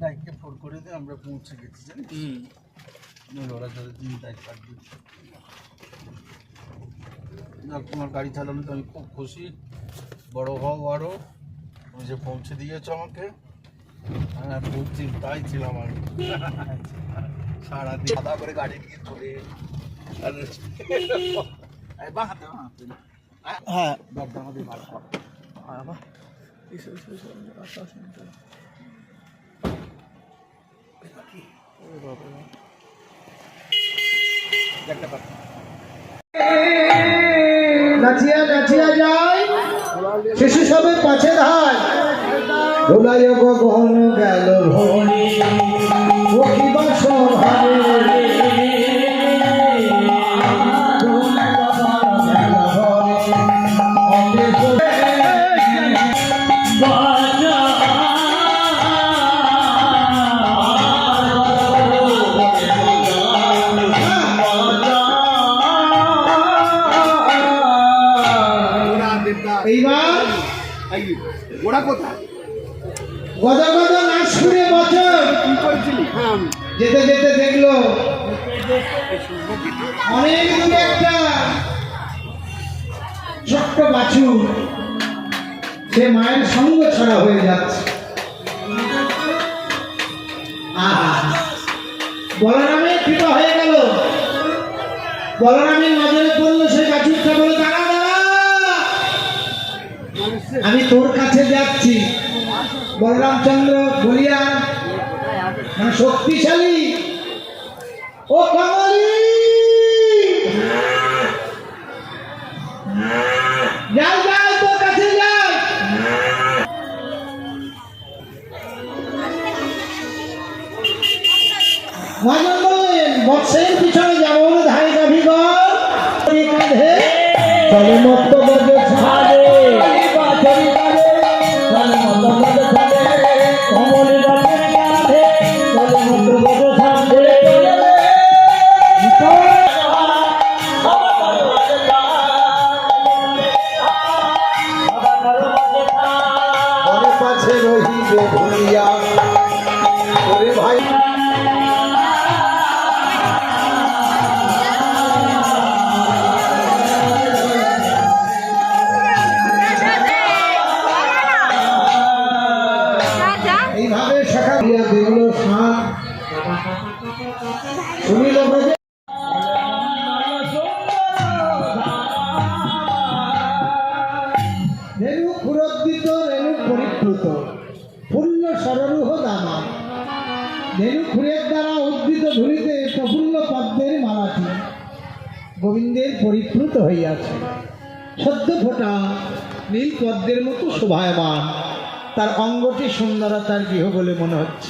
ডাইকে ফোন করে দিয়ে আমরা পৌঁছে গেছি জানিস। ওরা যাদের তুমি ডাইক কাটবি, তোমার গাড়ি চালানো তো আমি খুব খুশি। বড় হও আরও, তুমি যে পৌঁছে দিয়েছো আমাকে। হ্যাঁ, খুব চিন্তায় ছিলাম আমি। সারাদিন আদা করে গাড়ি নিয়ে চলে হ্যাঁ নাচিয়া নাচিয়া যায় শিশু সবে পাছে ধার ধুলাই গহন গেল ভবনী পক্ষিবা সভারে এইবার ওরা কোথায় গদা গদা নাচ শুনে বছর কি করেছিলি? যেতে যেতে দেখলো অনেক দূরে একটা ছোট্ট বাছুর, সে মায়ের সঙ্গ ছাড়া হয়ে যাচ্ছে। বলরামের কৃপা হয়ে গেল। বলরামের নজরে পড়লো সেই বাছুরটা, বলে দাঁড়া দাঁড়া, আমি তোর কাছে যাচ্ছি। বলরামচন্দ্র বলিয়া মানে শক্তিশালী, ও কমলি যাই যাই তোর কাছে যাই। মহাজন বললেন, বৎসের পিছনে যেমন ধাই গাভীগণ কাঁধে চলে মত্ত বজ্র ছাড়ে পাছে রহিবে ভুলিয়া ওরে ভাই। এইভাবে শাখা দিয়া দেখল সাপ শুনিল রেণু ক্ষুরোদ্দিত রেণু পরিপ্লুত ফুল্ল সররূহ দামা। রেণু ক্ষুরের দ্বারা উদ্ভিত ধুলিতে প্রফুল্ল পদ্মের মালাটি গোবিন্দের পরিপ্লুত হইয়াছে। সদ্য ফোটা নীল পদ্মের মতো শোভায়মান, তার অঙ্গটি সুন্দরতার গৃহ বলে মনে হচ্ছে।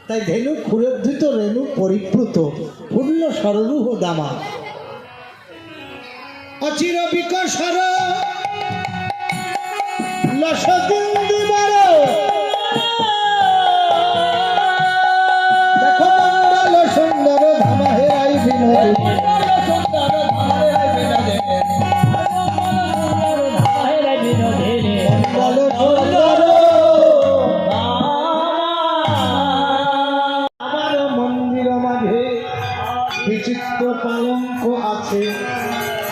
তাই ধেনু ক্ষুরোদ্ধৃত রেণু পরিপ্লুত ফুল্ল সররূহ দামা। অচির বিকশর লসদিন্দি বড় দেখো মন্ডল সুন্দর ধামা হেরাই বিনোদ মন্ডল সুন্দর আমার মন্দির মাঝে বিচিত্র কলঙ্ক আছে।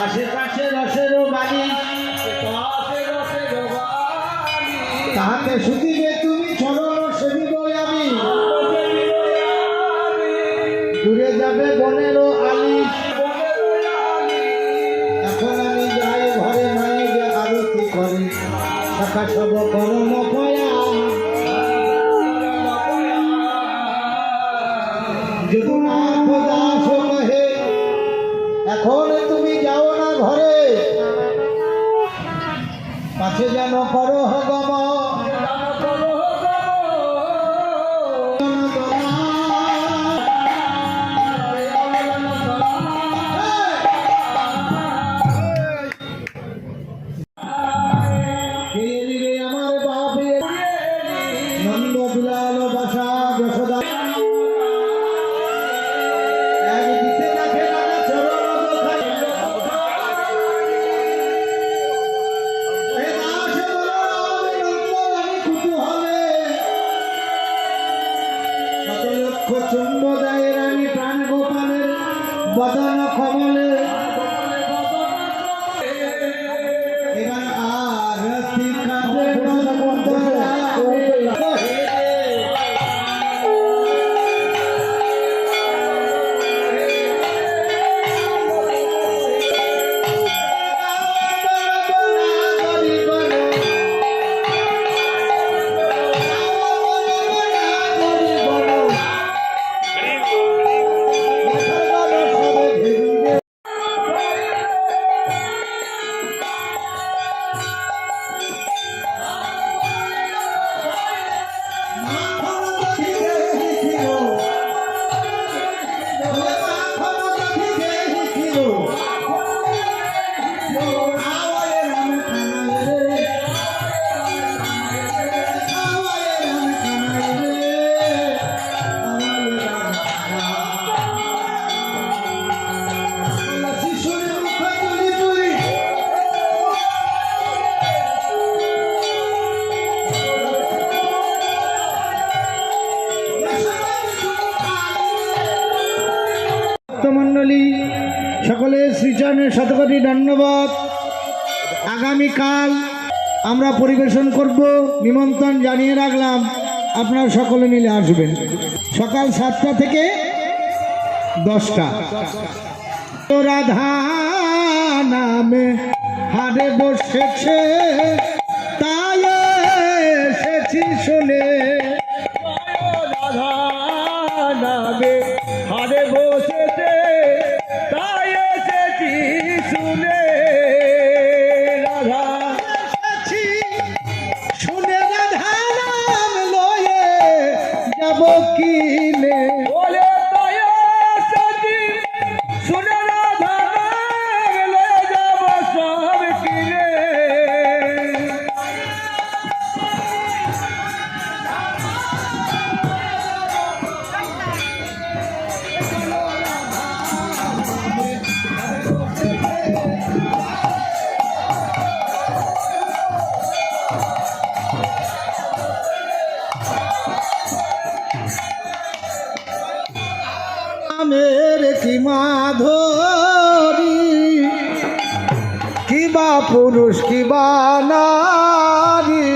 আশেপাশে রসেরও বাড়ি তাহাকে শুধিবে তুমি চরণ সেবিব আমি। দূরে যাবে বনেরও আলি, এখন আমি যাই ঘরে মায়ে যে আরতি করি সখা সব করম কয়া। যদুনাথ দাস কহে এখন তুমি যাও না ঘরে, পাছে যেন করো গম। আমার বাপে নন্দ বিলাল বাসা যশোদা একদিকে দেখে দাদা চরণ দোখায়। হে দাস বলো বদন কমলে এবার আরতি কাঁদে মণ্ডলী সকলে শ্রীচরণের শতকোটি ধন্যবাদ। আগামীকাল আমরা পরিবেশন করব, নিমন্ত্রণ জানিয়ে রাখলাম, আপনারা সকলে মিলে আসবেন সকাল 7টা থেকে 10টা। রাধা নামে হারে বসেছে তাই এসেছি শুনে, রাধা নামে হারে বসেছে তাই এসেছি শুনে, রাধা এসেছি শুনে রাধা নাম লয়ে যাব কিনে, বলে তাই এসেছি শুনে, রাধা নাম লয়ে যাব সব কিনে। নামের কি মাধুরী, কিবা পুরুষ কিবা নারী,